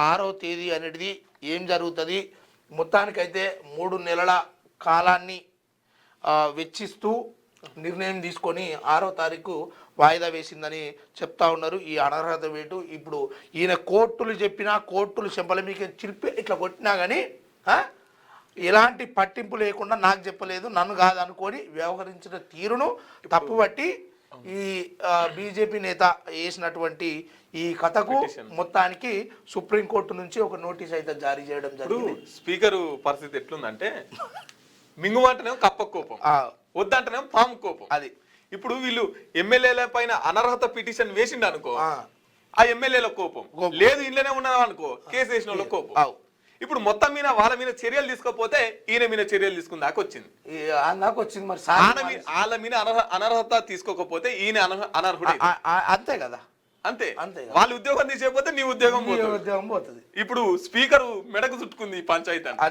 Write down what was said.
6వ తేదీ అనేది ఏం జరుగుతుంది, మొత్తానికైతే 3 నెలల కాలాన్ని వెచ్చిస్తూ నిర్ణయం తీసుకొని 6వ తారీఖు వాయిదా వేసిందని చెప్తా ఉన్నారు. ఈ అనర్హత వేటు ఇప్పుడు ఈయన కోర్టులు చెప్పినా, కోర్టులు చెంపల మీకు చిరిపి ఇట్లా కొట్టినా కానీ ఎలాంటి పట్టింపు లేకుండా నాకు చెప్పలేదు, నన్ను కాదనుకొని వ్యవహరించిన తీరును తప్పుబట్టి ఈ బీజేపీ నేత వేసినటువంటి ఈ కథకు మొత్తానికి సుప్రీంకోర్టు నుంచి ఒక నోటీస్ అయితే జారీ చేయడం జరిగింది. స్పీకర్ పరిస్థితి ఎట్లుందంటే మింగుమంటేనేమో కప్ప కోపం, వద్దంటేనేమో పాము కోపం. అది ఇప్పుడు వీళ్ళు ఎమ్మెల్యేల పైన అనర్హత పిటిషన్ వేసిండు అనుకో, ఆ ఎమ్మెల్యేల కోపం లేదు, ఇళ్ళనే ఉన్నాం అనుకో కేసు వేసిన వాళ్ళ కోపం. ఇప్పుడు మొత్తం మీద వాళ్ళ మీద చర్యలు తీసుకోకపోతే ఈయన మీద చర్యలు తీసుకుందాక వచ్చింది. మరి వాళ్ళ మీద అనర్హత తీసుకోకపోతే ఈయన అనర్హుడు. అంతే కదా, అంతే. వాళ్ళ ఉద్యోగం తీసేయకపోతే నీ ఉద్యోగం పోతుంది. పోతుంది. ఇప్పుడు స్పీకర్ మెడకు చుట్టుకుంది ఈ పంచాయతీ అంతే.